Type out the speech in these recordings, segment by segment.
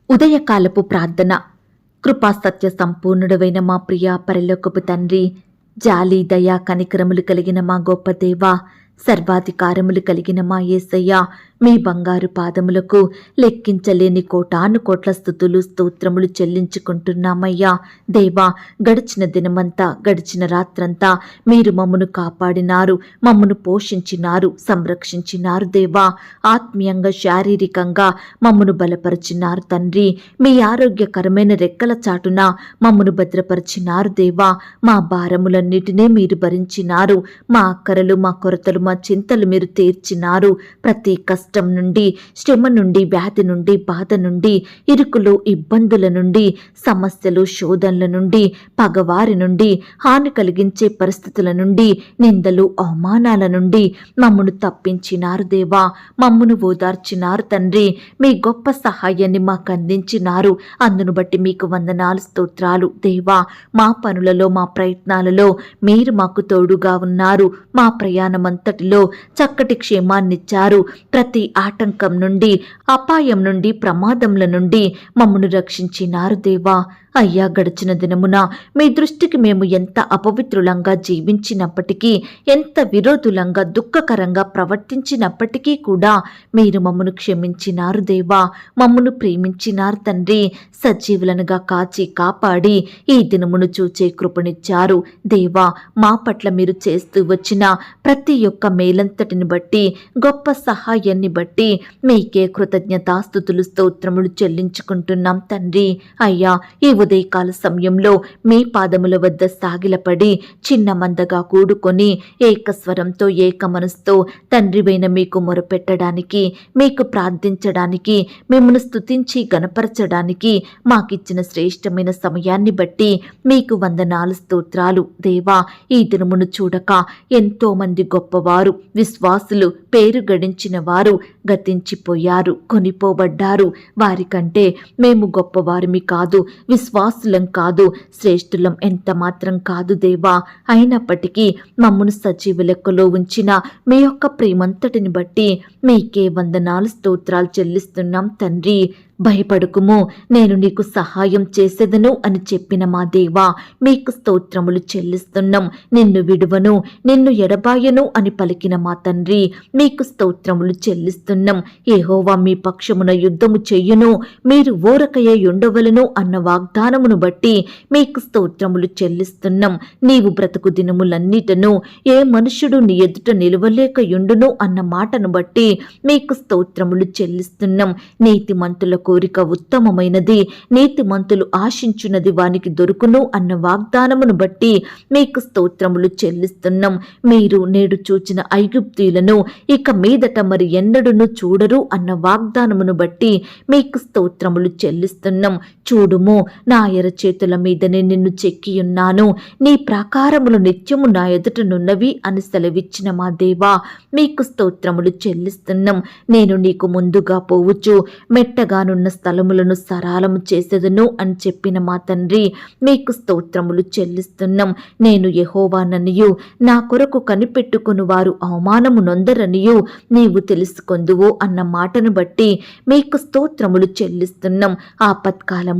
ఉదయకాలపు ప్రార్థన. కృపా సత్య సంపూర్ణుడవైన మా ప్రియ పరలోకపు తండ్రి, జాలి దయా కనికరములు కలిగిన మా గొప్ప దేవా, సర్వాధికారములు కలిగిన మా యేసయ్య, మీ బంగారు పాదములకు లెక్కించలేని కోటాను కోట్ల స్తుతులు స్తోత్రములు చెల్లించుకుంటున్నామయ్యా. దేవా, గడిచిన దినమంతా, గడిచిన రాత్రంతా మీరు మమ్మను కాపాడినారు, మమ్మను పోషించినారు, సంరక్షించినారు. దేవా, ఆత్మీయంగా శారీరకంగా మమ్మను బలపరిచినారు తండ్రి. మీ ఆరోగ్యకరమైన రెక్కల చాటున మమ్మను భద్రపరిచినారు. దేవా, మా భారములన్నిటినీ మీరు భరించినారు. మా అక్కరలు, మా కొరతలు, మా చింతలు మీరు తీర్చినారు. ప్రతి కష్టం నుండి, శ్రమ నుండి, వ్యాధి నుండి, బాధ నుండి, ఇరుకులు, ఇబ్బందుల నుండి, సమస్యలు, శోధనల నుండి, పగవారి నుండి, హాని కలిగించే పరిస్థితుల నుండి, నిందలు, అవమానాల నుండి మమ్మను తప్పించినారు. దేవా, మమ్మను ఓదార్చినారు తండ్రి. మీ గొప్ప సహాయాన్ని మాకు అందించినారు. అందును బట్టి మీకు వందనాలు, స్తోత్రాలు. దేవా, మా పనులలో, మా ప్రయత్నాలలో మీరు మాకు తోడుగా ఉన్నారు. మా ప్రయాణమంతటిలో చక్కటి క్షేమాన్నిచ్చారు. ప్రతి ఆటంకం నుండి, అపాయం నుండి, ప్రమాదముల నుండి మమ్మను రక్షించినారు. దేవా, అయ్యా, గడిచిన దినమున మీ దృష్టికి మేము ఎంత అపవిత్రులంగా జీవించినప్పటికీ, ఎంత విరోధులంగా, దుఃఖకరంగా ప్రవర్తించినప్పటికీ కూడా మీరు మమ్మను క్షమించినారు. దేవా, మమ్మను ప్రేమించినారు తండ్రి. సజీవులనుగా కాచి కాపాడి ఈ దినమును చూచే కృపనిచ్చారు. దేవా, మా పట్ల మీరు చేస్తూ వచ్చిన ప్రతి ఒక్క మేలంతటిని బట్టి, గొప్ప సహాయాన్ని బట్టి మీకే కృతజ్ఞతాస్తుతులు స్తోత్రములు చెల్లించుకుంటున్నాం తండ్రి. అయ్యా, ఈ ఉదయకాల సమయంలో మీ పాదముల వద్ద సాగిలపడి చిన్న మందగా కూడుకొని ఏకస్వరంతో, ఏక మనసుతో తండ్రివైన మీకు మొరపెట్టడానికి, మీకు ప్రార్థించడానికి, మిమ్మల్ని స్తుతించి గణపరచడానికి మాకిచ్చిన శ్రేష్టమైన సమయాన్ని బట్టి మీకు వందనాలు, స్తోత్రాలు. దేవా, ఈ దినమును చూడక ఎంతో మంది గొప్పవారు, విశ్వాసులు, పేరు గడించిన వారు గతించిపోయారు, కొనిపోబడ్డారు. వారికంటే మేము గొప్పవారిమి కాదు, విశ్వాసులం కాదు, శ్రేష్ఠులం ఎంత మాత్రం కాదు. దేవా, అయినప్పటికీ మమ్మను సజీవ లెక్కలో ఉంచిన మీ యొక్క ప్రేమంతటిని బట్టి మీకే వందనాలు, స్తోత్రాలు చెల్లిస్తున్నాం తండ్రి. భయపడుకుము, నేను నీకు సహాయం చేసేదను అని చెప్పిన మా దేవా, మీకు స్తోత్రములు చెల్లిస్తున్నాం. నిన్ను విడువను, నిన్ను ఎడబాయను అని పలికిన మా తండ్రి, మీకు స్తోత్రములు చెల్లిస్తున్నాం. యెహోవా మీ పక్షమున యుద్ధము చెయ్యును, మీరు ఓరకయ్య ఉండవలను అన్న వాగ్దానమును బట్టి మీకు స్తోత్రములు చెల్లిస్తున్నాం. నీవు బ్రతుకు దినములన్నిటను ఏ మనుష్యుడు నీ ఎదుట నిలవలేక యుండును అన్న మాటను బట్టి మీకు స్తోత్రములు చెల్లిస్తున్నాం. నీతిమంతుల కోరిక ఉత్తమమైనది, నీతిమంతులు ఆశించున్నది వానికి దొరుకును అన్న వాగ్దానమును బట్టి మీకు స్తోత్రములు చెల్లిస్తున్నాం. మీరు నేడు చూచిన ఐగుప్తీయులను ఇక మీదట మరి ఎన్నడూను చూడరు అన్న వాగ్దానమును బట్టి మీకు స్తోత్రములు చెల్లిస్తున్నాం. చూడుము, నా ఎరచేతుల మీదనే నిన్ను చెక్కియున్నాను, నీ ప్రాకారములు నిత్యము నా ఎదుటనున్నవి అని సెలవిచ్చిన మా దేవా, మీకు స్తోత్రములు చెల్లిస్తున్నాం. నేను నీకు ముందుగా పోవచ్చు, మెట్టగానున్న స్థలములను సరాలము చేసేదను అని చెప్పిన మా తండ్రి, మీకు స్తోత్రములు చెల్లిస్తున్నాం. నేను యెహోవాననియు, నా కొరకు కనిపెట్టుకుని వారు అవమానము నొందరనియు నీవు తెలుసుకొందువు అన్న మాటను బట్టి మీకు స్తోత్రములు చెల్లిస్తున్నాం. ఆపత్కాలమున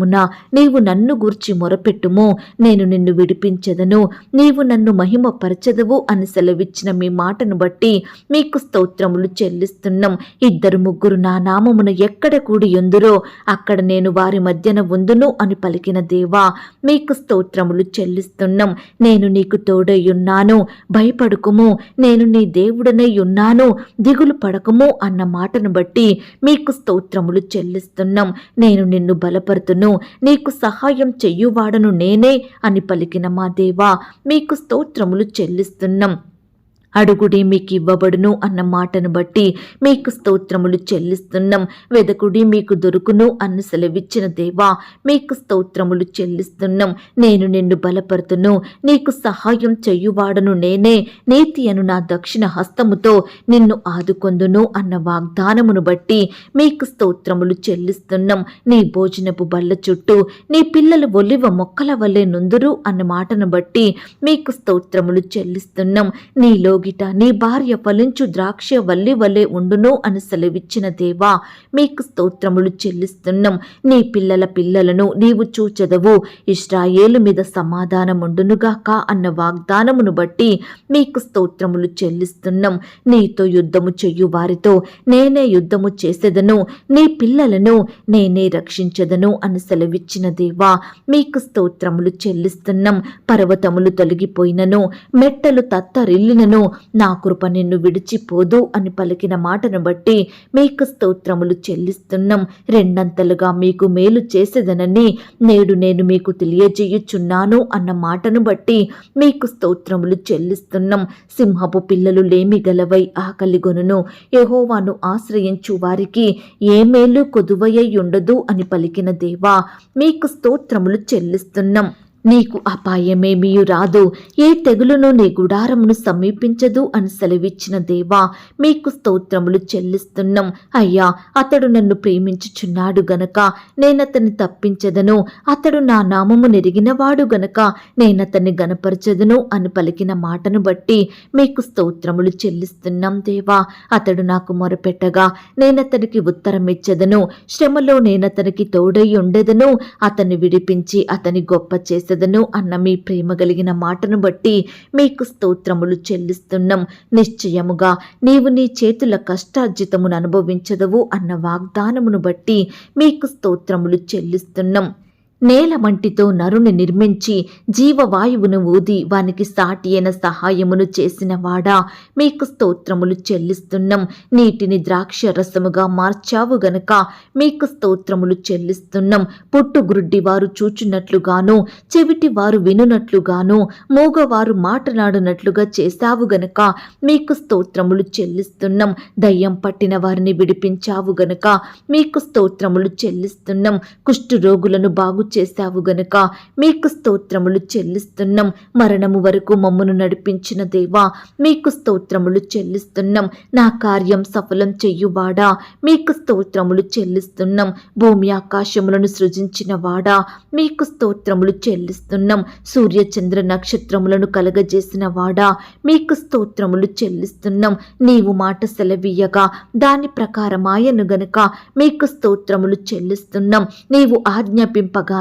నీవు నన్ను గూర్చి మొరపెట్టుము, నేను నిన్ను విడిపించెదను, నీవు నన్ను మహిమపరచెదవు అని సెలవిచ్చిన మీ మాటను బట్టి మీకు స్తోత్రములు చెల్లిస్తున్నాం. ఇద్దరు ముగ్గురు నా నామమున ఎక్కడ కూడి ఉందురో అక్కడ నేను వారి మధ్యన ఉందును అని పలికిన దేవా, మీకు స్తోత్రములు చెల్లిస్తున్నాం. నేను నీకు తోడయ్యున్నాను, భయపడుకుము, నేను నీ దేవుడనై ఉన్నాను, దిగులు పడకము అన్న మాటను బట్టి మీకు స్తోత్రములు చెల్లిస్తున్నాం. నేను నిన్ను బలపరుతును, నీకు సహాయం చెయ్యువాడను నేనే అని పలికిన మా దేవా, మీకు స్తోత్రములు చెల్లిస్తున్నాం. అడుగుడి మీకు ఇవ్వబడును అన్న మాటను బట్టి మీకు స్తోత్రములు చెల్లిస్తున్నాం. వెదకుడి మీకు దొరుకును అన్న సెలవిచ్చిన దేవా, మీకు స్తోత్రములు చెల్లిస్తున్నాం. నేను నిన్ను బలపరుతును, నీకు సహాయం చెయ్యువాడను నేనే, నీతి అను నా దక్షిణ హస్తముతో నిన్ను ఆదుకొందును అన్న వాగ్దానమును బట్టి మీకు స్తోత్రములు చెల్లిస్తున్నాం. నీ భోజనపు బల్ల చుట్టూ నీ పిల్లలు ఒలివ మొక్కల వల్లే నుందురు అన్న మాటను బట్టి మీకు స్తోత్రములు చెల్లిస్తున్నాం. నీలో లోగిట నీ భార్య ఫలించు ద్రాక్ష వల్లి వలె ఉండును అని సెలవిచ్చిన దేవా మీకు స్తోత్రములు చెల్లిస్తున్నాం. నీ పిల్లల పిల్లలను నీవు చూచెదవు, ఇశ్రాయేలు మీద సమాధానముండునుగాక అన్న వాగ్దానమును బట్టి మీకు స్తోత్రములు చెల్లిస్తున్నాం. నీతో యుద్ధము చెయ్యు వారితో నేనే యుద్ధము చేసేదను, నీ పిల్లలను నేనే రక్షించదను అని సెలవిచ్చిన దేవా మీకు స్తోత్రములు చెల్లిస్తున్నాం. పర్వతములు తొలగిపోయినను, మెట్టలు తత్తరిల్లినను నా కృప నిన్ను విడిచిపోదు అని పలికిన మాటను బట్టి మీకు స్తోత్రములు చెల్లిస్తున్నాం. రెండంతలుగా మీకు మేలు చేసేదనని నేడు నేను మీకు తెలియజేయుచున్నాను అన్న మాటను బట్టి మీకు స్తోత్రములు చెల్లిస్తున్నాం. సింహపు పిల్లలు లేమి గలవై ఆకలిగొనును, యెహోవాను ఆశ్రయించు వారికి ఏ మేలు కొదువయ్యి ఉండదు అని పలికిన దేవా మీకు స్తోత్రములు చెల్లిస్తున్నాం. నీకు అపాయమేమీ రాదు, ఏ తెగులును నీ గుడారమును సమీపించదు అని సెలవిచ్చిన దేవా మీకు స్తోత్రములు చెల్లిస్తున్నాం. అయ్యా అతడు నన్ను ప్రేమించుచున్నాడు గనక నేనతన్ని తప్పించదను, అతడు నా నామము నెరిగినవాడు గనక నేనతన్ని గనపరచదను అని పలికిన మాటను బట్టి మీకు స్తోత్రములు చెల్లిస్తున్నాం దేవా. అతడు నాకు మొరపెట్టగా నేనతనికి ఉత్తరమిచ్చదను, శ్రమలో నేనతనికి తోడై ఉండెదను, అతన్ని విడిపించి అతని గొప్ప చేసెదను అన్న మీ ప్రేమ కలిగిన మాటను బట్టి మీకు స్తోత్రములు చెల్లిస్తున్నాం. నిశ్చయముగా నీవు నీ చేతుల కష్టార్జితమును అనుభవించదవు అన్న వాగ్దానమును బట్టి మీకు స్తోత్రములు చెల్లిస్తున్నాం. నేల మంటితో నరుని నిర్మించి జీవవాయువును ఊది వానికి సాటి అయిన సహాయమును చేసిన వాడా మీకు స్తోత్రములు చెల్లిస్తున్నాం. నీటిని ద్రాక్ష రసముగా మార్చావు గనక మీకు స్తోత్రములు చెల్లిస్తున్నాం. పుట్టుగ్రుడ్డి వారు చూచున్నట్లుగాను, చెవిటి వారు వినున్నట్లుగాను, మూగవారు మాటలాడునట్లుగా చేశావు గనక మీకు స్తోత్రములు చెల్లిస్తున్నాం. దయ్యం పట్టిన వారిని విడిపించావు గనక మీకు స్తోత్రములు చెల్లిస్తున్నాం. కుష్టు రోగులను బాగు చేశావు గనుక మీకు స్తోత్రములు చెల్లిస్తున్నాం. మరణము వరకు మమ్మను నడిపించిన దేవా మీకు స్తోత్రములు చెల్లిస్తున్నాం. నా కార్యం సఫలం చెయ్యువాడా మీకు స్తోత్రములు చెల్లిస్తున్నాం. భూమి ఆకాశములను సృజించిన వాడా మీకు స్తోత్రములు చెల్లిస్తున్నాం. సూర్య చంద్ర నక్షత్రములను కలగజేసిన వాడా మీకు స్తోత్రములు చెల్లిస్తున్నాం. నీవు మాట సెలవీయగా దాని ప్రకారమాయను గనుక మీకు స్తోత్రములు చెల్లిస్తున్నాం. నీవు ఆజ్ఞాపింపగా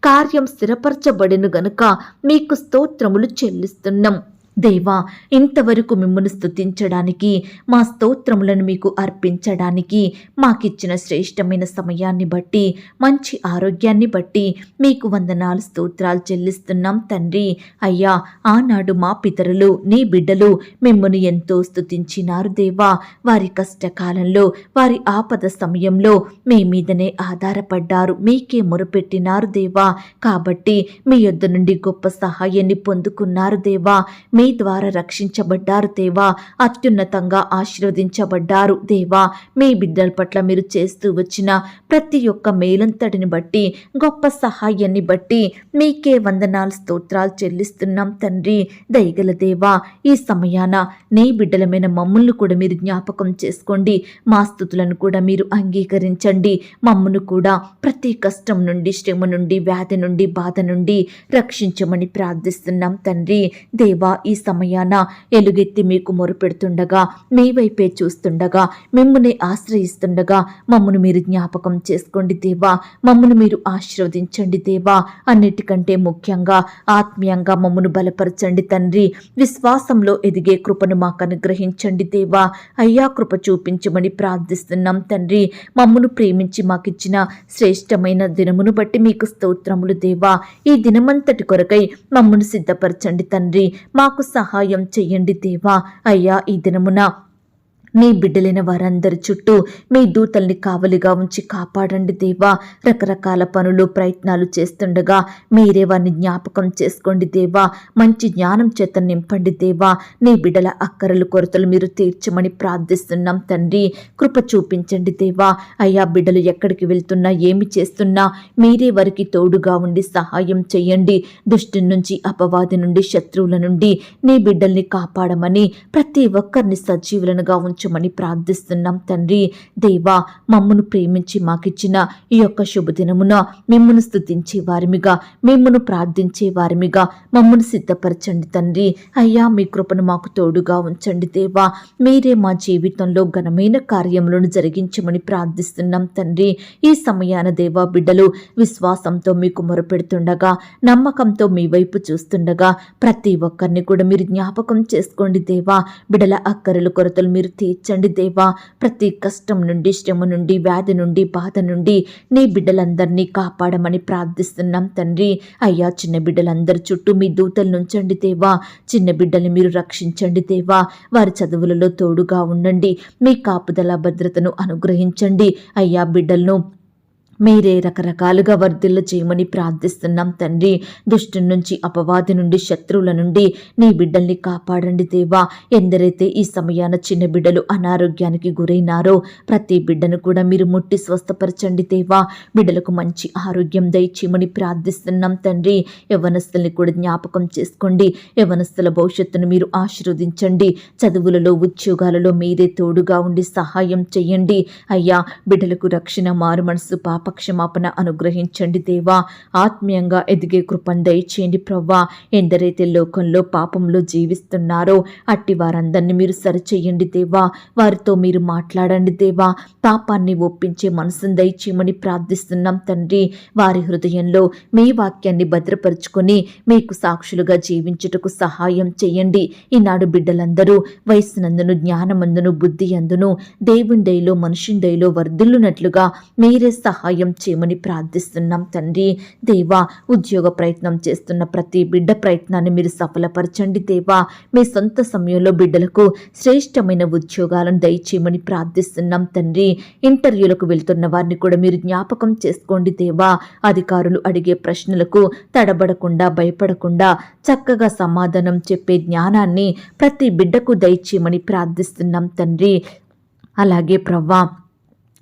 కార్యం స్థిరపరచబడిను గనుక మీకు స్తోత్రములు చెల్లిస్తున్నాం. దేవా ఇంతవరకు మిమ్మల్ని స్తుతించడానికి, మా స్తోత్రములను మీకు అర్పించడానికి మాకిచ్చిన శ్రేష్టమైన సమయాన్ని బట్టి, మంచి ఆరోగ్యాన్ని బట్టి మీకు వందనాలు స్తోత్రాలు చెల్లిస్తున్నాం తండ్రి. అయ్యా ఆనాడు మా పితరులు నీ బిడ్డలు మిమ్మల్ని ఎంతో స్తుతించినారు దేవా. వారి కష్టకాలంలో, వారి ఆపద సమయంలో మీ మీదనే ఆధారపడ్డారు, మీకే మొరపెట్టినారు దేవా. కాబట్టి మీ యొద్ద నుండి గొప్ప సహాయాన్ని పొందుకున్నారు దేవా. మీ ద్వారా రక్షించబడ్డారు దేవా. అత్యున్నతంగా ఆశీర్వదించబడ్డారు దేవా. మీ బిడ్డల పట్ల మీరు చేస్తూ వచ్చిన ప్రతి ఒక్క మేలంతటిని బట్టి, గొప్ప సహాయాన్ని బట్టి మీకే వందనాలు స్తోత్రాలు చెల్లిస్తున్నాం తండ్రి. దయగల దేవా ఈ సమయాన నీ బిడ్డలమైన మమ్మల్ని కూడా మీరు జ్ఞాపకం చేసుకోండి. మా స్తుతులను కూడా మీరు అంగీకరించండి. మమ్మను కూడా ప్రతి కష్టం నుండి, శ్రమ నుండి, వ్యాధి నుండి, బాధ నుండి రక్షించమని ప్రార్థిస్తున్నాం తండ్రి. దేవా ఈ సమయాన ఎలుగెత్తి మీకు మొరపెడుతుండగా, మీ వైపే చూస్తుండగా, మిమ్మునే ఆశ్రయిస్తుండగా మమ్మను మీరు జ్ఞాపకం చేసుకోండి దేవా. మమ్మను మీరు ఆశీర్వదించండి దేవా. అన్నిటికంటే ముఖ్యంగా ఆత్మీయంగా మమ్మను బలపరచండి తండ్రి. విశ్వాసంలో ఎదిగే కృపను మాకు అనుగ్రహించండి దేవా. అయ్యా కృప చూపించమని ప్రార్థిస్తున్నాం తండ్రి. మమ్మను ప్రేమించి మాకిచ్చిన శ్రేష్టమైన దినమును బట్టి మీకు స్తోత్రములు దేవా. ఈ దినమంతటి కొరకై మమ్మను సిద్ధపరచండి తండ్రి. మాకు సహాయం చెయ్యండి దేవా. అయ్యా ఈ దినమున నీ బిడ్డలైన వారందరి చుట్టూ మీ దూతల్ని కావలిగా ఉంచి కాపాడండి దేవా. రకరకాల పనులు, ప్రయత్నాలు చేస్తుండగా మీరే వారిని జ్ఞాపకం చేసుకోండి దేవా. మంచి జ్ఞానం చేత నింపండి దేవా. నీ బిడ్డల అక్కరలు, కొరతలు మీరు తీర్చమని ప్రార్థిస్తున్నాం తండ్రి. కృప చూపించండి దేవా. అయ్యా బిడ్డలు ఎక్కడికి వెళ్తున్నా, ఏమి చేస్తున్నా మీరే వారికి తోడుగా ఉండి సహాయం చెయ్యండి. దుష్టు నుంచి, అపవాది నుండి, శత్రువుల నుండి నీ బిడ్డల్ని కాపాడమని, ప్రతి ఒక్కరిని సజీవులనుగా ఉంచి ఉంచమని ప్రార్థిస్తున్నాం తండ్రి. దేవా, మమ్మను ప్రేమించి మాకిచ్చిన ఈ యొక్క శుభదినమున మిమ్మను స్తుతించే వారిమిగా, మిమ్మను ప్రార్థించే వారిమిగా మమ్మను సిద్ధపరచండి తండ్రి. అయ్యా, మీ కృపను మాకు తోడుగా ఉంచండి దేవా. మీరే మా జీవితంలో ఘనమైన కార్యములను జరిగించమని ప్రార్థిస్తున్నాం తండ్రి. ఈ సమయాన దేవా, బిడ్డలు విశ్వాసంతో మీకు మొరపెడుతుండగా, నమ్మకంతో మీ వైపు చూస్తుండగా ప్రతి ఒక్కరిని కూడా మీరు జ్ఞాపకం చేసుకోండి దేవా. బిడ్డల అక్కరలు కొరతలు మీరు తీర్చండి దేవా. ప్రతి కష్టం నుండి, శ్రమ నుండి, వ్యాధి నుండి, బాధ నుండి నీ బిడ్డలందరినీ కాపాడమని ప్రార్థిస్తున్నాం తండ్రి. అయ్యా, చిన్న బిడ్డలందరి చుట్టూ మీ దూతలు నుంచండి దేవా. చిన్న బిడ్డల్ని మీరు రక్షించండి దేవా. వారి చదువులలో తోడుగా ఉండండి. మీ కాపుదల భద్రతను అనుగ్రహించండి. అయ్యా, బిడ్డలను మీరే రకరకాలుగా వర్ధిల్ల చేయమని ప్రార్థిస్తున్నాం తండ్రి. దుష్టు నుంచి, అపవాది నుండి, శత్రువుల నుండి నీ బిడ్డల్ని కాపాడండి దేవా. ఎందరైతే ఈ సమయాన చిన్న బిడ్డలు అనారోగ్యానికి గురైనారో ప్రతి బిడ్డను కూడా మీరు ముట్టి స్వస్థపరచండి దేవా. బిడ్డలకు మంచి ఆరోగ్యం దయచేయమని ప్రార్థిస్తున్నాం తండ్రి. యవ్వనస్తుల్ని కూడా జ్ఞాపకం చేసుకోండి. యవ్వనస్తుల భవిష్యత్తును మీరు ఆశీర్వదించండి. చదువులలో, ఉద్యోగాలలో మీరే తోడుగా ఉండి సహాయం చేయండి. అయ్యా, బిడ్డలకు రక్షణ, మారు మనసు, పాపక్షమాపణ అనుగ్రహించండి దేవా. ఆత్మీయంగా ఎదిగే కృపను దయచేయండి ప్రవ్వా. ఎందరైతే లోకంలో పాపంలో జీవిస్తున్నారో అట్టి వారందరినీ మీరు సరిచేయండి దేవా. వారితో మీరు మాట్లాడండి దేవా. పాపాన్ని ఒప్పించే మనసును దయచేయమని ప్రార్థిస్తున్నాం తండ్రి. వారి హృదయంలో మీ వాక్యాన్ని భద్రపరుచుకొని మీకు సాక్షులుగా జీవించుటకు సహాయం చేయండి. ఈనాడు బిడ్డలందరూ వయస్సునందును, జ్ఞానమందును, బుద్ధి అందును దేవుని దయలో, మనుషుని దయలో వర్ధిల్లునట్లుగా మీరే సహాయం చేయమని ప్రార్థిస్తున్నాం తండ్రి. దేవా, ఉద్యోగ ప్రయత్నం చేస్తున్న ప్రతి బిడ్డ ప్రయత్నాన్ని మీరు సఫలపరచండి దేవా. మీ సొంత సమయంలో బిడ్డలకు శ్రేష్టమైన ఉద్యోగాలను దయచేయమని ప్రార్థిస్తున్నాం తండ్రి. ఇంటర్వ్యూలకు వెళ్తున్న వారిని కూడా మీరు జ్ఞాపకం చేసుకోండి దేవా. అధికారులు అడిగే ప్రశ్నలకు తడబడకుండా, భయపడకుండా చక్కగా సమాధానం చెప్పే జ్ఞానాన్ని ప్రతి బిడ్డకు దయచేయమని ప్రార్థిస్తున్నాం తండ్రి. అలాగే ప్రవ్వా,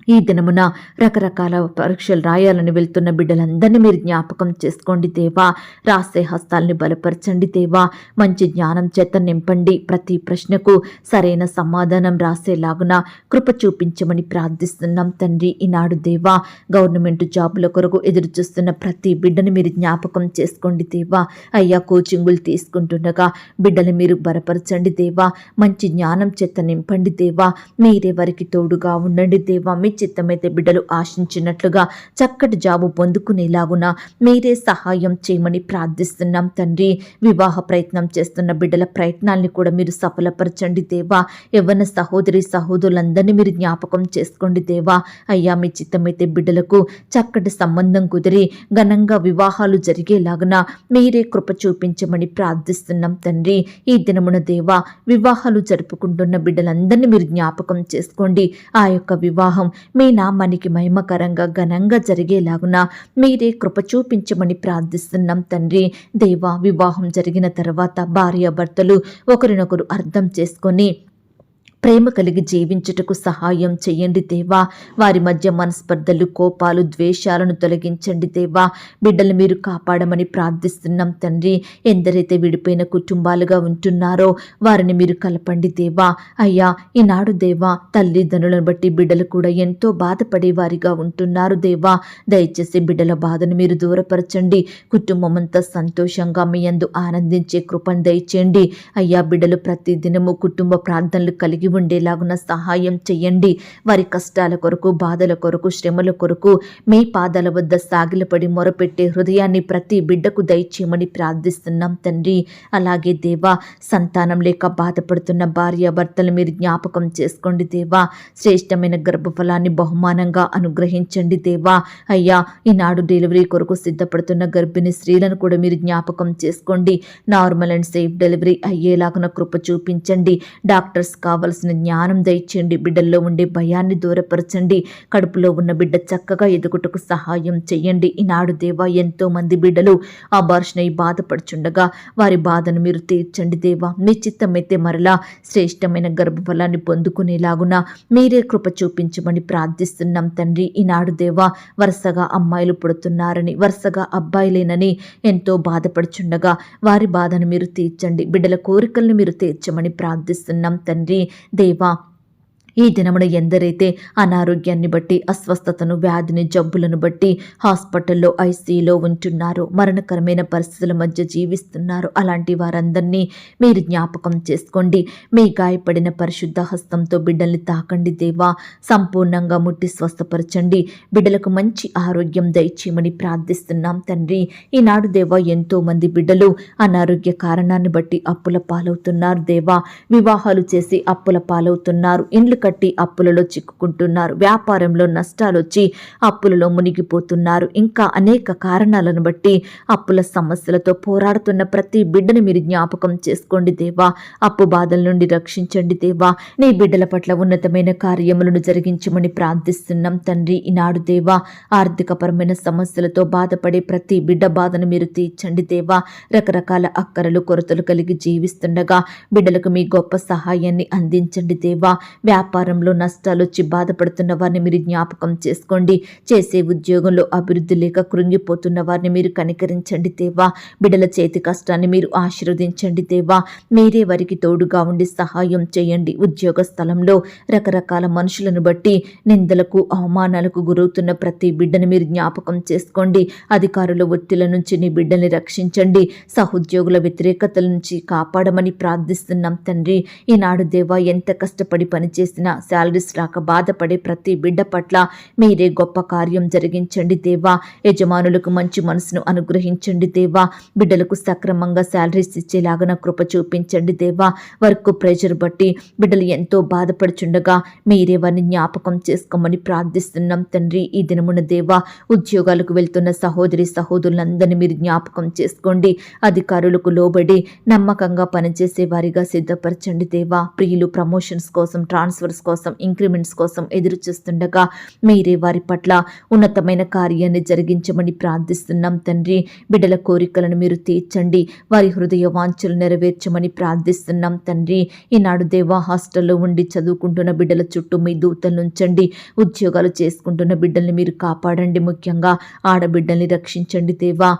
ఈ దినమున రకరకాల పరీక్షలు రాయాలని వెళ్తున్న బిడ్డలందరినీ మీరు జ్ఞాపకం చేసుకోండి దేవా. రాసే హస్తాలని బలపరచండి దేవా. మంచి జ్ఞానం చేత నింపండి. ప్రతి ప్రశ్నకు సరైన సమాధానం రాసేలాగున కృప చూపించమని ప్రార్థిస్తున్నాం తండ్రి. ఈనాడు దేవా, గవర్నమెంట్ జాబుల కొరకు ఎదురు చూస్తున్న ప్రతి బిడ్డని మీరు జ్ఞాపకం చేసుకోండి దేవా. అయ్యా, కోచింగులు తీసుకుంటుండగా బిడ్డలు మీరు బలపరచండి దేవా. మంచి జ్ఞానం చేత నింపండి దేవా. మీరే వారికి తోడుగా ఉండండి దేవా. మీ చిత్తమైతే బిడ్డలు ఆశించినట్లుగా చక్కటి జాబు పొందుకునేలాగున మీరే సహాయం చేయమని ప్రార్థిస్తున్నాం తండ్రి. వివాహ ప్రయత్నం చేస్తున్న బిడ్డల ప్రయత్నాల్ని కూడా మీరు సఫలపరచండి దేవా. యవ్వన సహోదరి సహోదరులందరినీ మీరు జ్ఞాపకం చేసుకోండి దేవా. అయ్యా, మీ చిత్తమైతే బిడ్డలకు చక్కటి సంబంధం కుదిరి ఘనంగా వివాహాలు జరిగేలాగున మీరే కృప చూపించమని ప్రార్థిస్తున్నాం తండ్రి. ఈ దినమున దేవా, వివాహాలు జరుపుకుంటున్న బిడ్డలందరినీ మీరు జ్ఞాపకం చేసుకోండి. ఆ యొక్క వివాహం మీ నామానికి మహిమకరంగా, ఘనంగా జరిగేలాగున మీరే కృప చూపించమని ప్రార్థిస్తున్నాం తండ్రి. దేవా, వివాహం జరిగిన తర్వాత భార్యాభర్తలు ఒకరినొకరు అర్థం చేసుకొని ప్రేమ కలిగి జీవించుటకు సహాయం చేయండి దేవా. వారి మధ్య మనస్పర్ధలు, కోపాలు, ద్వేషాలను తొలగించండి దేవా. బిడ్డలు మీరు కాపాడమని ప్రార్థిస్తున్నాం తండ్రి. ఎందరైతే విడిపోయిన కుటుంబాలుగా ఉంటున్నారో వారిని మీరు కలపండి దేవా. అయ్యా, ఈనాడు దేవా, తల్లిదండ్రులను బట్టి బిడ్డలు కూడా ఎంతో బాధపడే వారిగా ఉంటున్నారు దేవా. దయచేసి బిడ్డల బాధను మీరు దూరపరచండి. కుటుంబం అంతా సంతోషంగా మీ యందు ఆనందించే కృపను దయచేయండి. అయ్యా, బిడ్డలు ప్రతి దినము కుటుంబ ప్రార్థనలు కలిగి ఉండేలాగున సహాయం చెయ్యండి. వారి కష్టాల కొరకు, బాధల కొరకు, శ్రమల కొరకు మీ పాదాల వద్ద సాగిలపడి మొరపెట్టే హృదయాన్ని ప్రతి బిడ్డకు దయచేయమని ప్రార్థిస్తున్నాం తండ్రి. అలాగే దేవా, సంతానం లేక బాధపడుతున్న భార్యాభర్తలు మీరు జ్ఞాపకం చేసుకోండి దేవా. శ్రేష్టమైన గర్భఫలాన్ని బహుమానంగా అనుగ్రహించండి దేవా. అయ్యా, ఈనాడు డెలివరీ కొరకు సిద్ధపడుతున్న గర్భిణీ స్త్రీలను కూడా మీరు జ్ఞాపకం చేసుకోండి. నార్మల్ అండ్ సేఫ్ డెలివరీ అయ్యేలాగున కృప చూపించండి. డాక్టర్స్ కావాల్సిన జ్ఞానం దయచేయండి. బిడ్డల్లో ఉండే భయాన్ని దూరపరచండి. కడుపులో ఉన్న బిడ్డ చక్కగా ఎదుగుటకు సహాయం చేయండి. ఈనాడు దేవా, ఎంతో మంది బిడ్డలు అబార్షన్ అయి బాధపడుచుండగా వారి బాధను మీరు తీర్చండి దేవా. మీ చిత్తమైతే మరలా శ్రేష్టమైన గర్భఫలాన్ని పొందుకునేలాగున మీరే కృప చూపించమని ప్రార్థిస్తున్నాం తండ్రి. ఈనాడు దేవా, వరుసగా అమ్మాయిలు పుడుతున్నారని, వరుసగా అబ్బాయిలేనని ఎంతో బాధపడుచుండగా వారి బాధను మీరు తీర్చండి. బిడ్డల కోరికలను మీరు తీర్చమని ప్రార్థిస్తున్నాం తండ్రి. దేవా, ఈ దినమున ఎందరైతే అనారోగ్యాన్ని బట్టి, అస్వస్థతను, వ్యాధిని, జబ్బులను బట్టి హాస్పిటల్లో, ఐసీయూలో ఉంటున్నారో, మరణకరమైన పరిస్థితుల మధ్య జీవిస్తున్నారు, అలాంటి వారందరినీ మీరు జ్ఞాపకం చేసుకోండి. మీ గాయపడిన పరిశుద్ధ హస్తంతో బిడ్డల్ని తాకండి దేవా. సంపూర్ణంగా ముట్టి స్వస్థపరచండి. బిడ్డలకు మంచి ఆరోగ్యం దయచేయమని ప్రార్థిస్తున్నాం తండ్రి. ఈనాడు దేవా, ఎంతో మంది బిడ్డలు అనారోగ్య కారణాన్ని బట్టి అప్పుల పాలవుతున్నారు దేవా. వివాహాలు చేసి అప్పుల పాలవుతున్నారు, ఇండ్లు కట్టి అప్పులలో చిక్కుకుంటున్నారు, వ్యాపారంలో నష్టాలు వచ్చి అప్పులలో మునిగిపోతున్నారు. ఇంకా అనేక కారణాలను బట్టి అప్పుల సమస్యలతో పోరాడుతున్న ప్రతి బిడ్డని మీరు జ్ఞాపకం చేసుకోండి దేవా. అప్పు బాధల నుండి రక్షించండి దేవా. నీ బిడ్డల పట్ల ఉన్నతమైన కార్యములను జరిగించమని ప్రార్థిస్తున్నాం తండ్రి. ఈనాడు దేవా, ఆర్థికపరమైన సమస్యలతో బాధపడే ప్రతి బిడ్డ బాధను మీరు తీర్చండి దేవా. రకరకాల అక్కరలు, కొరతలు కలిగి జీవిస్తుండగా బిడ్డలకు మీ గొప్ప సహాయాన్ని అందించండి దేవా. వ్యాపారంలో నష్టాలు వచ్చి బాధపడుతున్న వారిని మీరు జ్ఞాపకం చేసుకోండి. చేసే ఉద్యోగంలో అభివృద్ధి లేక కృంగిపోతున్న వారిని మీరు కనికరించండి దేవా. బిడ్డల చేతి కష్టాన్ని మీరు ఆశీర్వదించండి దేవా. మీరే వారికి తోడుగా ఉండి సహాయం చేయండి. ఉద్యోగ స్థలంలో రకరకాల మనుషులను బట్టి నిందలకు, అవమానాలకు గురవుతున్న ప్రతి బిడ్డను మీరు జ్ఞాపకం చేసుకోండి. అధికారుల ఒత్తిళ్ల నుంచి నీ బిడ్డల్ని రక్షించండి. సహోద్యోగుల వ్యతిరేకతల నుంచి కాపాడమని ప్రార్థిస్తున్నాం తండ్రి. ఈనాడు దేవా, ఎంత కష్టపడి పనిచేసినా శాలరీస్ రాక బాధపడే ప్రతి బిడ్డ పట్ల మీరే గొప్ప కార్యం జరిగించండి దేవా. యజమానులకు మంచి మనసును అనుగ్రహించండి దేవా. బిడ్డలకు సక్రమంగా శాలరీస్ ఇచ్చేలాగా కృప చూపించండి దేవా. వర్క్ ప్రెషర్ బట్టి బిడ్డలు ఎంతో బాధపడుచుండగా మీరే వారిని జ్ఞాపకం చేసుకోమని ప్రార్థిస్తున్నాం తండ్రి. ఈ దినమున దేవా, ఉద్యోగాలకు వెళ్తున్న సహోదరి సహోదరులందరినీ మీరు జ్ఞాపకం చేసుకోండి. అధికారులకు లోబడి నమ్మకంగా పనిచేసే వారిగా సిద్ధపరచండి దేవా. ప్రియులు ప్రమోషన్స్ కోసం, ట్రాన్స్ఫర్స్ కోసం, ఇంక్రిమెంట్స్ కోసం ఎదురు చూస్తుండగా మీరే వారి పట్ల ఉన్నతమైన కార్యాన్ని జరిగించమని ప్రార్థిస్తున్నాం తండ్రి. బిడ్డల కోరికలను మీరు తీర్చండి. వారి హృదయ వాంఛలు నెరవేర్చమని ప్రార్థిస్తున్నాం తండ్రి. ఈనాడు దేవా, హాస్టల్లో ఉండి చదువుకుంటున్న బిడ్డల చుట్టూ మీ దూతలను ఉంచండి. ఉద్యోగాలు చేసుకుంటున్న బిడ్డల్ని మీరు కాపాడండి. ముఖ్యంగా ఆడబిడ్డల్ని రక్షించండి దేవా.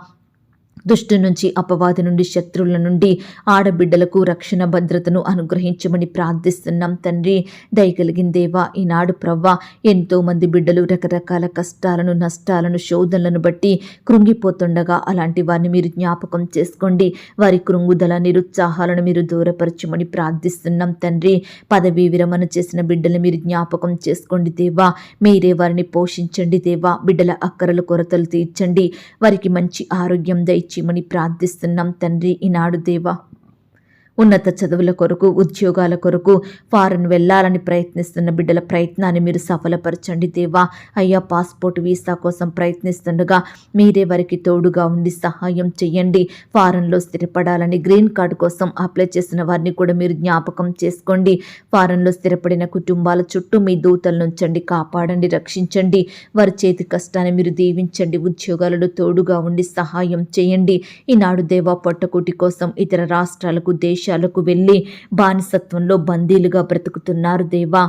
దుష్టు నుంచి, అపవాది నుండి, శత్రువుల నుండి ఆడబిడ్డలకు రక్షణ భద్రతను అనుగ్రహించమని ప్రార్థిస్తున్నాం తండ్రి. దయగలిగిన దేవా, ఈనాడు ప్రవ్వా, ఎంతో మంది బిడ్డలు రకరకాల కష్టాలను, నష్టాలను, శోధనలను బట్టి కృంగిపోతుండగా అలాంటి వారిని మీరు జ్ఞాపకం చేసుకోండి. వారి కృంగుదల, నిరుత్సాహాలను మీరు దూరపరచమని ప్రార్థిస్తున్నాం తండ్రి. పదవీ విరమణ చేసిన బిడ్డలు మీరు జ్ఞాపకం చేసుకోండి దేవా. మీరే వారిని పోషించండి దేవా. బిడ్డల అక్కరలు, కొరతలు తీర్చండి. వారికి మంచి ఆరోగ్యం దయచేయమని ప్రార్థిస్తున్నాం తండ్రి. ఈనాడు దేవా, ఉన్నత చదువుల కొరకు, ఉద్యోగాల కొరకు ఫారెన్ వెళ్ళాలని ప్రయత్నిస్తున్న బిడ్డల ప్రయత్నాన్ని మీరు సఫలపరచండి దేవా. అయ్యా, పాస్పోర్ట్, వీసా కోసం ప్రయత్నిస్తుండగా మీరే వారికి తోడుగా ఉండి సహాయం చేయండి. ఫారెన్లో స్థిరపడాలని, గ్రీన్ కార్డు కోసం అప్లై చేసిన వారిని కూడా మీరు జ్ఞాపకం చేసుకోండి. ఫారెన్లో స్థిరపడిన కుటుంబాల చుట్టూ మీ దూతలను ఉంచండి, కాపాడండి, రక్షించండి. వారి చేతి కష్టాన్ని మీరు దీవించండి. ఉద్యోగాలలో తోడుగా ఉండి సహాయం చేయండి. ఈనాడు దేవా, పొట్టకూటి కోసం ఇతర రాష్ట్రాలకు, దేశాలకు వెళ్ళి బానిసత్వంలో బందీలుగా బ్రతుకుతున్నారు దేవా.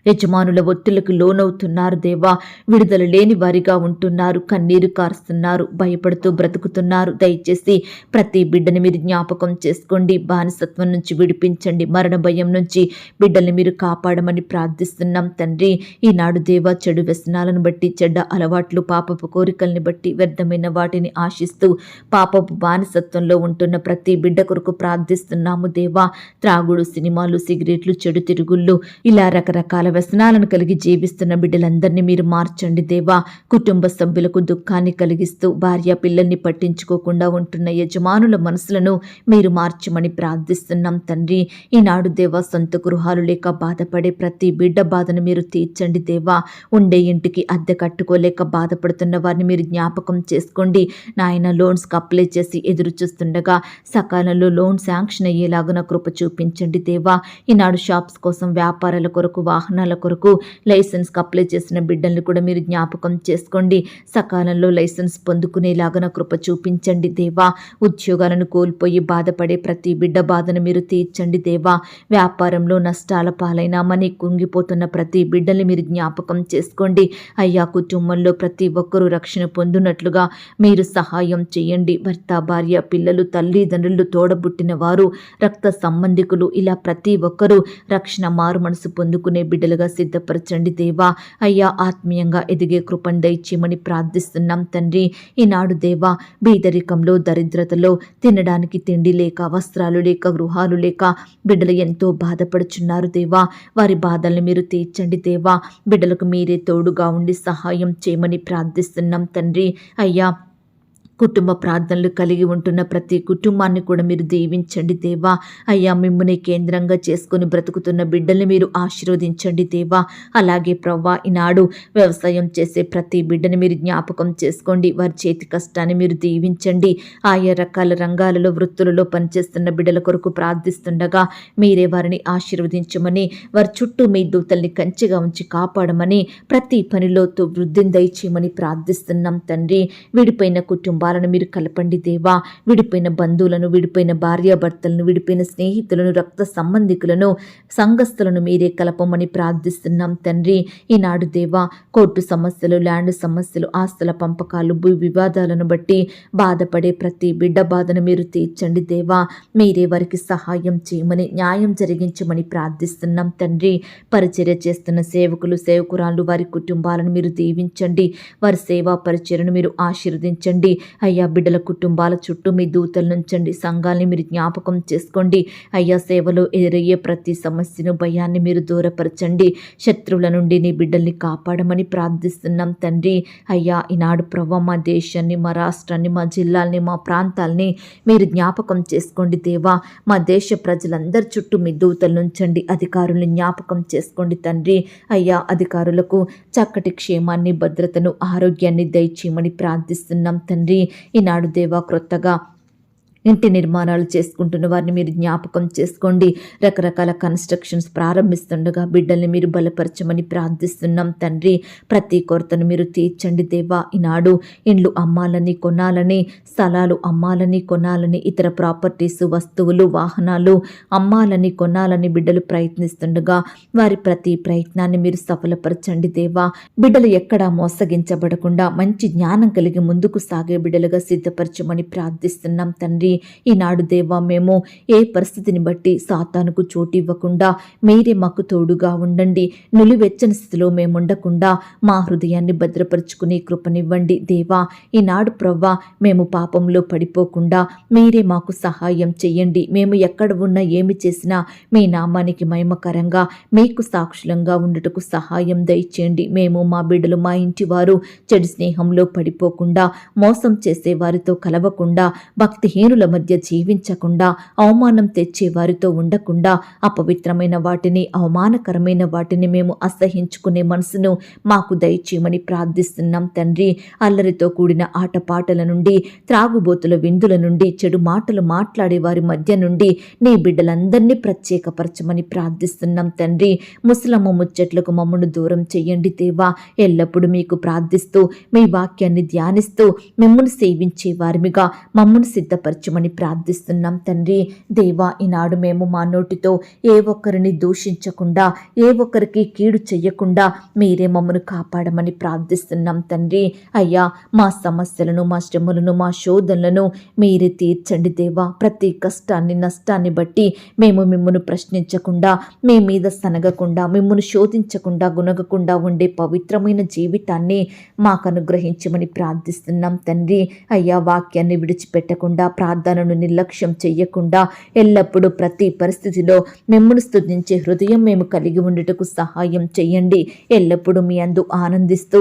యజమానుల ఒత్తిళ్లకు లోనవుతున్నారు దేవా. విడుదల లేని వారిగా ఉంటున్నారు, కన్నీరు కారుస్తున్నారు, భయపడుతూ బ్రతుకుతున్నారు. దయచేసి ప్రతి బిడ్డని మీరు జ్ఞాపకం చేసుకోండి. బానిసత్వం నుంచి విడిపించండి. మరణ భయం నుంచి బిడ్డల్ని మీరు కాపాడమని ప్రార్థిస్తున్నాం తండ్రి. ఈనాడు దేవా, చెడు వ్యసనాలను బట్టి, చెడ్డ అలవాట్లు, పాపపు కోరికల్ని బట్టి, వ్యర్థమైన వాటిని ఆశిస్తూ పాపపు బానిసత్వంలో ఉంటున్న ప్రతి బిడ్డ కొరకు ప్రార్థిస్తున్నాము దేవా. త్రాగుడు, సినిమాలు, సిగరెట్లు, చెడు తిరుగుళ్ళు, ఇలా రకరకాల వ్యసనాలను కలిగి జీవిస్తున్న బిడ్డలందరినీ మీరు మార్చండి దేవా. కుటుంబ సభ్యులకు దుఃఖాన్ని కలిగిస్తూ భార్య పిల్లల్ని పట్టించుకోకుండా ఉంటున్న యజమానుల మనసులను మీరు మార్చమని ప్రార్థిస్తున్నాం తండ్రి. ఈనాడు దేవా, సొంత గృహాలు లేక బాధపడే ప్రతి బిడ్డ బాధను మీరు తీర్చండి దేవా. ఉండే ఇంటికి అద్దె కట్టుకోలేక బాధపడుతున్న వారిని మీరు జ్ఞాపకం చేసుకోండి నాయన. లోన్స్కి అప్లై చేసి ఎదురు చూస్తుండగా సకాలంలో లోన్ శాంక్షన్ అయ్యేలాగా కృప చూపించండి దేవా. ఈనాడు షాప్స్ కోసం, వ్యాపారాల కొరకు, వాహనాల కొరకు లైసెన్స్కి అప్లై చేసిన బిడ్డల్ని కూడా మీరు జ్ఞాపకం చేసుకోండి. సకాలంలో లైసెన్స్ పొందుకునేలాగా కృప చూపించండి దేవా. ఉద్యోగాలను కోల్పోయి బాధపడే ప్రతి బిడ్డ బాధను మీరు తీర్చండి దేవా. వ్యాపారంలో నష్టాల పాలైన, మనీ కుంగిపోతున్న ప్రతి బిడ్డల్ని మీరు జ్ఞాపకం చేసుకోండి అయ్యా. కుటుంబంలో ప్రతి ఒక్కరూ రక్షణ పొందినట్లుగా మీరు సహాయం చేయండి. భర్త, భార్య, పిల్లలు, తల్లిదండ్రులు, తోడబుట్టిన వారు, రక్త సంబంధికులు, ఇలా ప్రతి ఒక్కరూ రక్షణ, మారు మనసు పొందుకునే బిడ్డలు బిడ్డలుగా సిద్ధపరచండి దేవా. అయ్యా ఆత్మీయంగా ఎదిగే కృపను దయచేయమని ప్రార్థిస్తున్నాం తండ్రి. ఈనాడు దేవా బీదరికంలో, దరిద్రతలో, తినడానికి తిండి లేక, వస్త్రాలు లేక, గృహాలు లేక బిడ్డలు ఎంతో బాధపడుచున్నారు దేవా. వారి బాధల్ని మీరు తీర్చండి దేవా. బిడ్డలకు మీరే తోడుగా ఉండి సహాయం చేయమని ప్రార్థిస్తున్నాం తండ్రి. అయ్యా కుటుంబ ప్రార్థనలు కలిగి ఉంటున్న ప్రతి కుటుంబాన్ని కూడా మీరు దీవించండి దేవా. అయ్యా మిమ్ముని కేంద్రంగా చేసుకుని బ్రతుకుతున్న బిడ్డల్ని మీరు ఆశీర్వదించండి దేవా. అలాగే ప్రవ్వా ఈనాడు వ్యవసాయం చేసే ప్రతి బిడ్డని మీరు జ్ఞాపకం చేసుకోండి. వారి చేతి కష్టాన్ని మీరు దీవించండి. ఆయా రకాల రంగాలలో వృత్తులలో పనిచేస్తున్న బిడ్డల కొరకు ప్రార్థిస్తుండగా మీరే వారిని ఆశీర్వదించమని, వారి చుట్టూ మీ దూతల్ని కంచెగా ఉంచి కాపాడమని, ప్రతి పనిలో వృద్ధిని దయచేయమని ప్రార్థిస్తున్నాం తండ్రి. విడిపోయిన కుటుంబాలను మీరు కలపండి దేవా. విడిపోయిన బంధువులను, విడిపోయిన భార్యాభర్తలను, విడిపోయిన స్నేహితులను, రక్త సంబంధికులను, సంఘస్థులను మీరే కలపమని ప్రార్థిస్తున్నాం తండ్రి. ఈనాడు దేవా కోర్టు సమస్యలు, ల్యాండ్ సమస్యలు, ఆస్తుల పంపకాలు, భూ వివాదాలను బట్టి బాధపడే ప్రతి బిడ్డ బాధను మీరు తీర్చండి దేవా. మీరే వారికి సహాయం చేయమని, న్యాయం జరిగించమని ప్రార్థిస్తున్నాం తండ్రి. పరిచర్య చేస్తున్న సేవకులు, సేవకురాళ్ళు, వారి కుటుంబాలను మీరు దీవించండి. వారి సేవా పరిచర్యను మీరు ఆశీర్వదించండి. అయ్యా బిడ్డల కుటుంబాల చుట్టూ మీ దూతలు నుంచండి. సంఘాలని మీరు జ్ఞాపకం చేసుకోండి. అయ్యా సేవలో ఎదురయ్యే ప్రతి సమస్యను, భయాన్ని మీరు దూరపరచండి. శత్రువుల నుండి నీ బిడ్డల్ని కాపాడమని ప్రార్థిస్తున్నాం తండ్రి. అయ్యా ఈనాడు ప్రభు మా దేశాన్ని, మా రాష్ట్రాన్ని, మా జిల్లాల్ని, మా ప్రాంతాల్ని మీరు జ్ఞాపకం చేసుకోండి దేవా. మా దేశ ప్రజలందరి చుట్టూ మీ దూతలు నుంచండి. అధికారుల్ని జ్ఞాపకం చేసుకోండి తండ్రి. అయ్యా అధికారులకు చక్కటి క్షేమాన్ని, భద్రతను, ఆరోగ్యాన్ని దయచేయమని ప్రార్థిస్తున్నాం తండ్రి. ఈనాడు దేవా క్రొత్తగా ఇంటి నిర్మాణాలు చేసుకుంటున్న వారిని మీరు జ్ఞాపకం చేసుకోండి. రకరకాల కన్స్ట్రక్షన్స్ ప్రారంభిస్తుండగా బిడ్డల్ని మీరు బలపరచమని ప్రార్థిస్తున్నాం తండ్రి. ప్రతి కొరతను మీరు తీర్చండి దేవా. ఈనాడు ఇండ్లు అమ్మాలని, కొనాలని, స్థలాలు అమ్మాలని, కొనాలని, ఇతర ప్రాపర్టీస్, వస్తువులు, వాహనాలు అమ్మాలని, కొనాలని బిడ్డలు ప్రయత్నిస్తుండగా వారి ప్రతి ప్రయత్నాన్ని మీరు సఫలపరచండి దేవా. బిడ్డలు ఎక్కడా మోసగించబడకుండా మంచి జ్ఞానం కలిగి ముందుకు సాగే బిడ్డలుగా సిద్ధపరచమని ప్రార్థిస్తున్నాం తండ్రి. ఈనాడు దేవా మేము ఏ పరిస్థితిని బట్టి సాతానుకు చోటు ఇవ్వకుండా మీరే మాకు తోడుగా ఉండండి. నులివెచ్చని స్థితిలో మేము ఉండకుండా మా హృదయాన్ని భద్రపరుచుకుని కృపనివ్వండి దేవా. ఈనాడు ప్రవ్వా మేము పాపంలో పడిపోకుండా మీరే మాకు సహాయం చేయండి. మేము ఎక్కడ ఉన్నా ఏమి చేసినా మీ నామానికి మహిమకరంగా మీకు సాక్షులంగా ఉండుటకు సహాయం దయచేయండి. మేము, మా బిడ్డలు, మా ఇంటి వారు చెడు స్నేహంలో పడిపోకుండా, మోసం చేసే వారితో కలవకుండా, భక్తిహీనుల మధ్య జీవించకుండా, అవమానం తెచ్చే వారితో ఉండకుండా, అపవిత్రమైన వాటిని, అవమానకరమైన వాటిని మేము అసహించుకునే మనసును మాకు దయచేయమని ప్రార్థిస్తున్నాం తండ్రి. అల్లరితో కూడిన ఆటపాటల నుండి, త్రాగుబోతుల విందుల నుండి, చెడు మాటలు మాట్లాడే వారి మధ్య నుండి నీ బిడ్డలందరినీ ప్రత్యేకపరచమని ప్రార్థిస్తున్నాం తండ్రి. ముసలమ్మ ముచ్చట్లకు మమ్మను దూరం చెయ్యండి దేవా. ఎల్లప్పుడూ మీకు ప్రార్థిస్తూ, మీ వాక్యాన్ని ధ్యానిస్తూ, మిమ్మల్ని సేవించే వారిమిగా మమ్మను సిద్ధపరచమని ప్రార్థిస్తున్నాం తండ్రి. దేవా ఈనాడు మేము మా నోటితో ఏ ఒక్కరిని దూషించకుండా, ఏ ఒక్కరికి కీడు చెయ్యకుండా మీరే మమ్మను కాపాడమని ప్రార్థిస్తున్నాం తండ్రి. అయ్యా మా సమస్యలను, మా శ్రమలను, మా శోధనలను మీరే తీర్చండి దేవా. ప్రతి కష్టాన్ని, నష్టాన్ని బట్టి మేము మిమ్మను ప్రశ్నించకుండా, మీ మీద సనగకుండా, మిమ్మను శోధించకుండా, గుణగకుండా ఉండే పవిత్రమైన జీవితాన్ని మాకు అనుగ్రహించమని ప్రార్థిస్తున్నాం తండ్రి. అయ్యా వాక్యాన్ని విడిచిపెట్టకుండా, ప్రార్థనను నిర్లక్ష్యం చెయ్యకుండా, ఎల్లప్పుడూ ప్రతి పరిస్థితిలో మిమ్మల్ని స్తుతించే హృదయం మేము కలిగి ఉండుటకు సహాయం చెయ్యండి. ఎల్లప్పుడూ మీ అందు ఆనందిస్తూ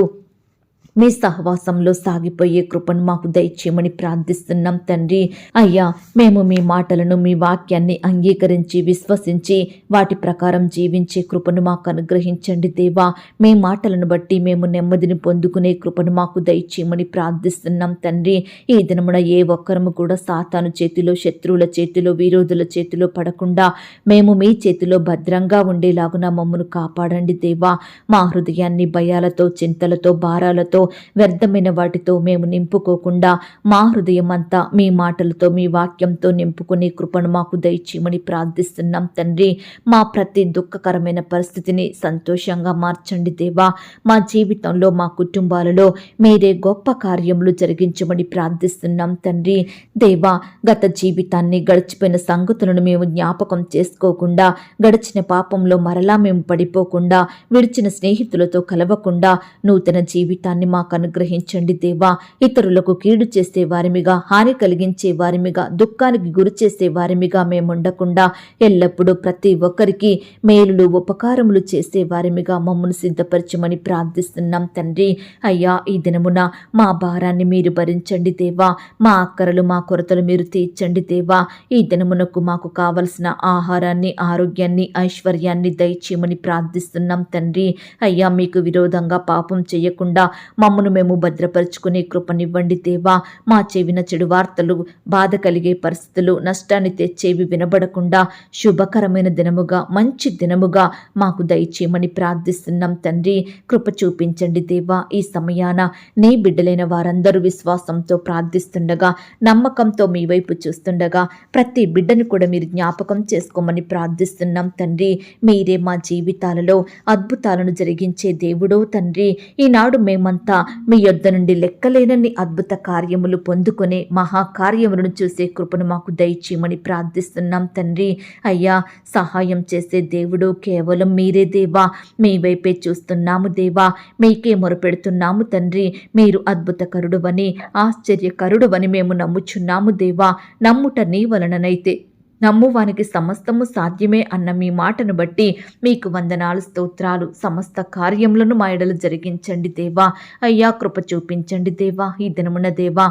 మీ సహవాసంలో సాగిపోయే కృపను మాకు దయచేయమని ప్రార్థిస్తున్నాం తండ్రి. అయ్యా మేము మీ మాటలను, మీ వాక్యాన్ని అంగీకరించి, విశ్వసించి వాటి ప్రకారం జీవించే కృపను మాకు అనుగ్రహించండి దేవా. మీ మాటలను బట్టి మేము నెమ్మదిని పొందుకునే కృపను మాకు దయచేయమని ప్రార్థిస్తున్నాం తండ్రి. ఈ దినమున ఏ ఒక్కరము కూడా సాతాను చేతిలో, శత్రువుల చేతిలో, విరోధుల చేతిలో పడకుండా మేము మీ చేతిలో భద్రంగా ఉండేలాగున మమ్మను కాపాడండి దేవా. మా హృదయాన్ని భయాలతో, చింతలతో, భారాలతో వ్యర్థమైన వాటితో మేము నింపుకోకుండా మా హృదయం అంతా మీ మాటలతో మీ వాక్యంతో నింపుకునే కృపను మాకు దయచేయమని ప్రార్థిస్తున్నాం తండ్రి. మా ప్రతి దుఃఖకరమైన పరిస్థితిని సంతోషంగా మార్చండి దేవా. మా జీవితంలో మా కుటుంబాలలో మీరే గొప్ప కార్యములు జరిగించమని ప్రార్థిస్తున్నాం తండ్రి. దేవా, గత జీవితాన్ని గడిచిపోయిన సంగతులను మేము జ్ఞాపకం చేసుకోకుండా, గడిచిన పాపంలో మరలా మేము పడిపోకుండా, విడిచిన స్నేహితులతో కలవకుండా నూతన జీవితాన్ని మాకు అనుగ్రహించండి దేవా. ఇతరులకు కీడు చేసే వారిమిగా, హాని కలిగించే వారిమిగా, దుఃఖానికి గురి చేసే వారిమిగా మేము ఉండకుండా ఎల్లప్పుడూ ప్రతి ఒక్కరికి మేలులు ఉపకారములు చేసే వారిమిగా మమ్మల్ని సిద్ధపరచమని ప్రార్థిస్తున్నాం తండ్రి. అయ్యా, ఈ దినమున మా భారాన్ని మీరు భరించండి దేవా. మా అక్కరలు మా కొరతలు మీరు తీర్చండి దేవా. ఈ దినమునకు మాకు కావలసిన ఆహారాన్ని, ఆరోగ్యాన్ని, ఐశ్వర్యాన్ని దయచేయమని ప్రార్థిస్తున్నాం తండ్రి. అయ్యా, మీకు విరోధంగా పాపం చేయకుండా మమ్మను మేము భద్రపరుచుకునే కృపనివ్వండి దేవా. మా చెవిన చెడు వార్తలు, బాధ కలిగే పరిస్థితులు, నష్టాన్ని తెచ్చేవి వినబడకుండా శుభకరమైన దినముగా, మంచి దినముగా మాకు దయచేయమని ప్రార్థిస్తున్నాం తండ్రి. కృప చూపించండి దేవా. ఈ సమయాన నీ బిడ్డలైన వారందరూ విశ్వాసంతో ప్రార్థిస్తుండగా, నమ్మకంతో మీ వైపు చూస్తుండగా ప్రతి బిడ్డను కూడా మీరు జ్ఞాపకం చేసుకోమని ప్రార్థిస్తున్నాం తండ్రి. మీరే మా జీవితాలలో అద్భుతాలను జరిగించే దేవుడో తండ్రి. ఈనాడు మేమంతా మీ యొద్ద నుండి లెక్కలేనన్ని అద్భుత కార్యములు పొందుకునే మహాకార్యములను చూసే కృపను మాకు దయచేయమని ప్రార్థిస్తున్నాం తండ్రి. అయ్యా, సహాయం చేసే దేవుడు కేవలం మీరే దేవా. మీ వైపే చూస్తున్నాము దేవా. మీకే మొరపెడుతున్నాము తండ్రి. మీరు అద్భుతకరుడువని, ఆశ్చర్యకరుడువని మేము నమ్ముచున్నాము దేవా. నమ్ముట నీ వలననైతే నమ్మువానికి సమస్తము సాధ్యమే అన్న మీ మాటను బట్టి మీకు వందనాలు, స్తోత్రాలు. సమస్త కార్యములను మా ఎడల జరిగించండి దేవా. అయ్యా, కృప చూపించండి దేవా. ఈ దినమున దేవా,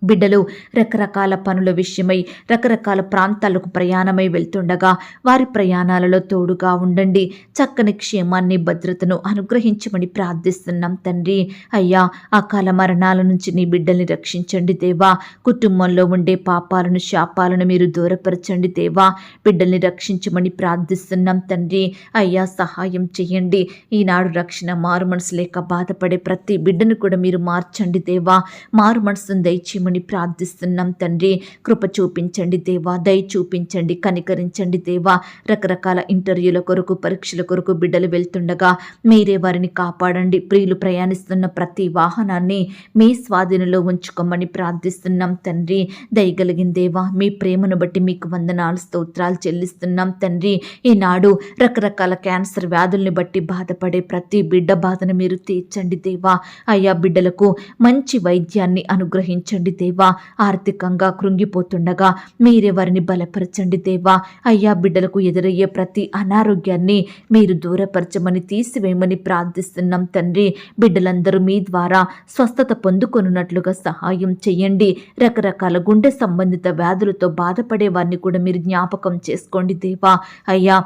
బిడ్డలు రకరకాల పనుల విషయమై రకరకాల ప్రాంతాలకు ప్రయాణమై వెళ్తుండగా వారి ప్రయాణాలలో తోడుగా ఉండండి. చక్కని క్షేమాన్ని, భద్రతను అనుగ్రహించమని ప్రార్థిస్తున్నాం తండ్రి. అయ్యా, అకాల మరణాల నుంచి నీ బిడ్డల్ని రక్షించండి దేవా. కుటుంబంలో ఉండే పాపాలను, శాపాలను మీరు దూరపరచండి దేవా. బిడ్డల్ని రక్షించమని ప్రార్థిస్తున్నాం తండ్రి. అయ్యా, సహాయం చేయండి. ఈనాడు రక్షణ, మారు మనసు లేక బాధపడే ప్రతి బిడ్డను కూడా మీరు మార్చండి దేవా. మారు మనసును దయచేయమని ప్రార్థిస్తున్నాం తండ్రి. కృప చూపించండి దేవా. దయ చూపించండి, కనికరించండి దేవా. రకరకాల ఇంటర్వ్యూల కొరకు, పరీక్షల కొరకు బిడ్డలు వెళ్తుండగా మీరే వారిని కాపాడండి. ప్రియులు ప్రయాణిస్తున్న ప్రతి వాహనాన్ని మీ స్వాధీనంలో ఉంచుకోమని ప్రార్థిస్తున్నాం తండ్రి. దయగలిగిన దేవా, మీ ప్రేమను బట్టి మీకు వందనాలు, స్తోత్రాలు చెల్లిస్తున్నాం తండ్రి. ఈనాడు రకరకాల క్యాన్సర్ వ్యాధుల్ని బట్టి బాధపడే ప్రతి బిడ్డ బాధను మీరు తీర్చండి దేవా. అయ్యా, బిడ్డలకు మంచి వైద్యాన్ని అనుగ్రహించండి దేవా. ఆర్థికంగా కృంగిపోతుండగా మీరే వారిని బలపరచండి దేవా. అయ్యా, బిడ్డలకు ఎదురయ్యే ప్రతి అనారోగ్యాన్ని మీరు దూరపరచమని, తీసివేయమని ప్రార్థిస్తున్నాం తండ్రి. బిడ్డలందరూ మీ ద్వారా స్వస్థత పొందుకొనున్నట్లుగా సహాయం చేయండి. రకరకాల గుండె సంబంధిత వ్యాధులతో బాధపడే వారిని కూడా మీరు జ్ఞాపకం చేసుకోండి దేవా. అయ్యా,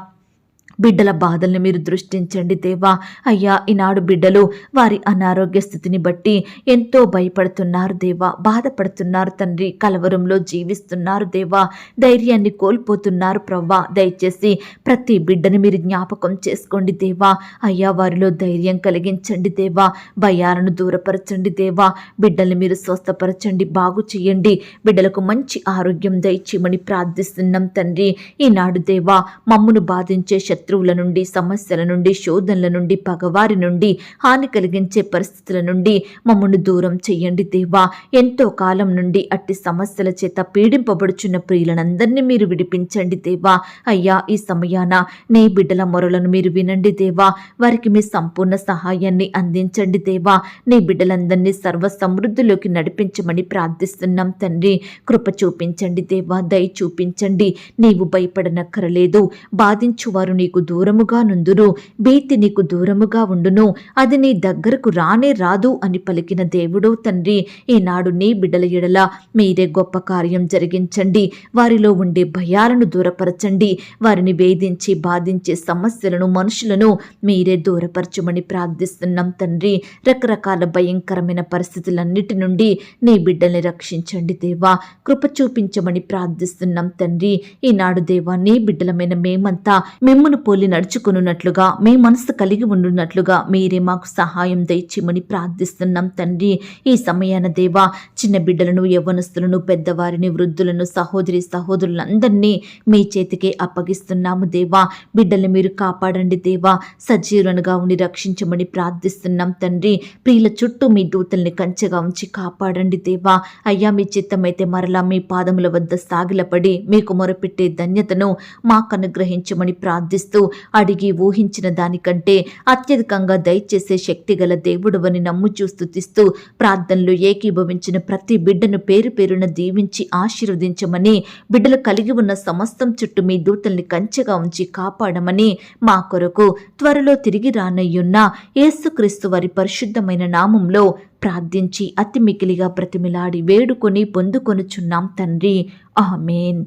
బిడ్డల బాధల్ని మీరు దృష్టించండి దేవా. అయ్యా, ఈనాడు బిడ్డలు వారి అనారోగ్య స్థితిని బట్టి ఎంతో భయపడుతున్నారు దేవా. బాధపడుతున్నారు తండ్రి. కలవరంలో జీవిస్తున్నారు దేవా. ధైర్యాన్ని కోల్పోతున్నారు ప్రవ్వా. దయచేసి ప్రతి బిడ్డని మీరు జ్ఞాపకం చేసుకోండి దేవా. అయ్యా, వారిలో ధైర్యం కలిగించండి దేవా. భయాలను దూరపరచండి దేవా. బిడ్డల్ని మీరు స్వస్థపరచండి, బాగు చేయండి. బిడ్డలకు మంచి ఆరోగ్యం దయచేయమని ప్రార్థిస్తున్నాం తండ్రి. ఈనాడు దేవా, మమ్మును బాధించే శత్రువుల నుండి, సమస్యల నుండి, శోధనల నుండి, పగవారి నుండి, హాని కలిగించే పరిస్థితుల నుండి మమ్మల్ని దూరం చెయ్యండి దేవా. ఎంతో కాలం నుండి అట్టి సమస్యల చేత పీడింపబడుచున్న ప్రియులనందరినీ మీరు విడిపించండి దేవా. అయ్యా, ఈ సమయాన నీ బిడ్డల మొరలను మీరు వినండి దేవా. వారికి మీ సంపూర్ణ సహాయాన్ని అందించండి దేవా. నీ బిడ్డలందరినీ సర్వ సమృద్ధిలోకి నడిపించమని ప్రార్థిస్తున్నాం తండ్రి. కృప చూపించండి దేవా. దయ చూపించండి. నీవు భయపడనక్కరలేదు. బాధించువారు నీకు దూరముగా నుందురు, భీతి నీకు దూరముగా ఉండును, అది నీ దగ్గరకు రానే రాదు అని పలికిన దేవుడో తండ్రి. ఈనాడు నీ బిడ్డల ఎడల మీరే గొప్ప కార్యం జరిగించండి. వారిలో ఉండే భయాలను దూరపరచండి. వారిని వేధించి బాధించే సమస్యలను, మనుషులను మీరే దూరపరచమని ప్రార్థిస్తున్నాం తండ్రి. రకరకాల భయంకరమైన పరిస్థితులన్నిటి నుండి నీ బిడ్డల్ని రక్షించండి దేవా. కృప చూపించమని ప్రార్థిస్తున్నాం తండ్రి. ఈనాడు దేవా, నీ బిడ్డలమైన మేమంతా మిమ్మును పోలి నడుచుకున్నట్లుగా మీ మనసు కలిగి ఉండున్నట్లుగా మీరే మాకు సహాయం దయచేయమని ప్రార్థిస్తున్నాం తండ్రి. ఈ సమయాన దేవా, చిన్న బిడ్డలను, యవ్వనస్తులను, పెద్దవారిని, వృద్ధులను, సహోదరులందరినీ మీ చేతికే అప్పగిస్తున్నాము దేవా. బిడ్డల్ని మీరు కాపాడండి దేవా. సజీవులుగా ఉండి రక్షించమని ప్రార్థిస్తున్నాం తండ్రి. ప్రియుల చుట్టూ మీ దూతల్ని కంచెగా ఉంచి కాపాడండి దేవా. అయ్యా, మీ చిత్తమైతే మరలా మీ పాదముల వద్ద సాగిలపడి మీకు మొరపెట్టే ధన్యతను మాకు అనుగ్రహించమని ప్రార్థిస్తూ, అడిగి ఊహించిన దానికంటే అత్యధికంగా దయచేసే శక్తిగల దేవుడవని నమ్ముచూ స్తుతిస్తూ, ప్రార్థనలు ఏకీభవించిన ప్రతి బిడ్డను పేరు పేరున దీవించి ఆశీర్వదించమని, బిడ్డలు కలిగి ఉన్న సమస్తం చుట్టూ మీ దూతల్ని కంచెగా ఉంచి కాపాడమని, మా కొరకు త్వరలో తిరిగి రానయ్యున్న యేసుక్రీస్తు వారి పరిశుద్ధమైన నామంలో ప్రార్థించి అతి మికిలిగా బ్రతిమిలాడి వేడుకొని పొందుకొనుచున్నాం తండ్రి. ఆమేన్.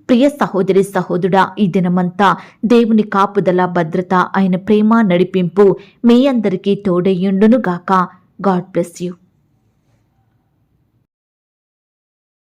ప్రియ సహోదరి సహోదరుడా, ఈ దినమంతా దేవుని కాపుదల, భద్రత, ఆయన ప్రేమ, నడిపింపు మీ అందరికీ తోడయ్యుండునుగాక. God bless you.